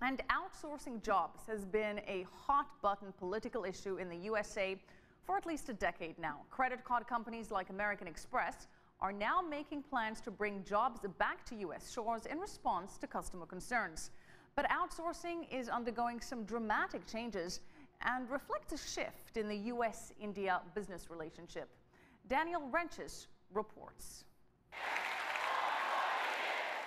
And outsourcing jobs has been a hot-button political issue in the USA for at least a decade now. Credit card companies like American Express are now making plans to bring jobs back to U.S. shores in response to customer concerns. But outsourcing is undergoing some dramatic changes and reflects a shift in the U.S.-India business relationship. Ryntjes reports.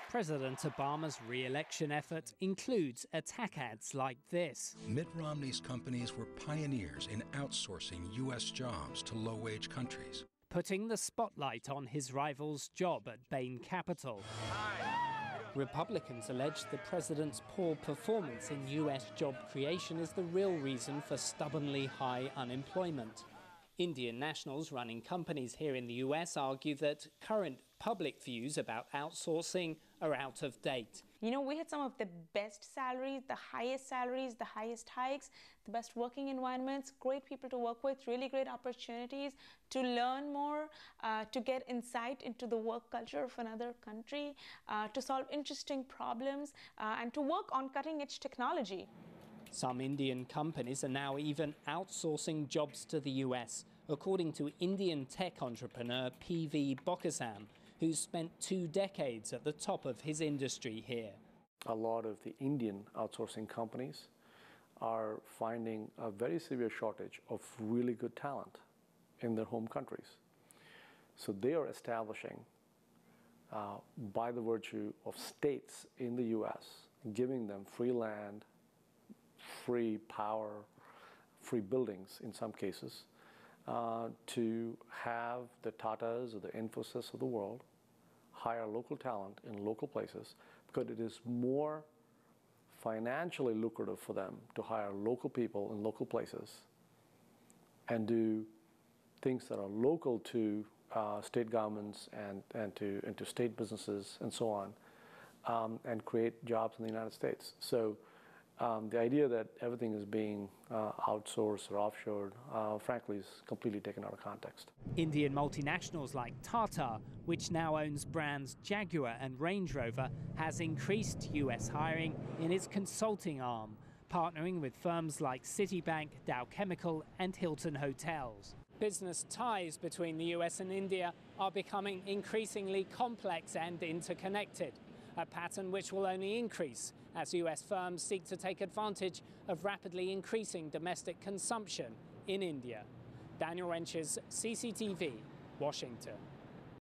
President Obama's re-election effort includes attack ads like this. Mitt Romney's companies were pioneers in outsourcing U.S. jobs to low-wage countries, putting the spotlight on his rival's job at Bain Capital. Republicans allege the president's poor performance in U.S. job creation is the real reason for stubbornly high unemployment. Indian nationals running companies here in the U.S. argue that current public views about outsourcing are out of date. You know, we had some of the best salaries, the highest hikes, the best working environments, great people to work with, really great opportunities to learn more, to get insight into the work culture of another country, to solve interesting problems, and to work on cutting-edge technology. Some Indian companies are now even outsourcing jobs to the US, according to Indian tech entrepreneur P.V. Bokasam, who's spent 2 decades at the top of his industry here. A lot of the Indian outsourcing companies are finding a very severe shortage of really good talent in their home countries. So they are establishing, by the virtue of states in the US, giving them free land, free power, free buildings in some cases, to have the Tatas or the Infosys of the world hire local talent in local places, because it is more financially lucrative for them to hire local people in local places and do things that are local to state governments and to state businesses and so on, and create jobs in the United States. So the idea that everything is being outsourced or offshored, frankly, is completely taken out of context. Indian multinationals like Tata, which now owns brands Jaguar and Range Rover, has increased US hiring in its consulting arm, partnering with firms like Citibank, Dow Chemical and Hilton Hotels. Business ties between the US and India are becoming increasingly complex and interconnected, a pattern which will only increase as US firms seek to take advantage of rapidly increasing domestic consumption in India. Ryntjes, CCTV, Washington.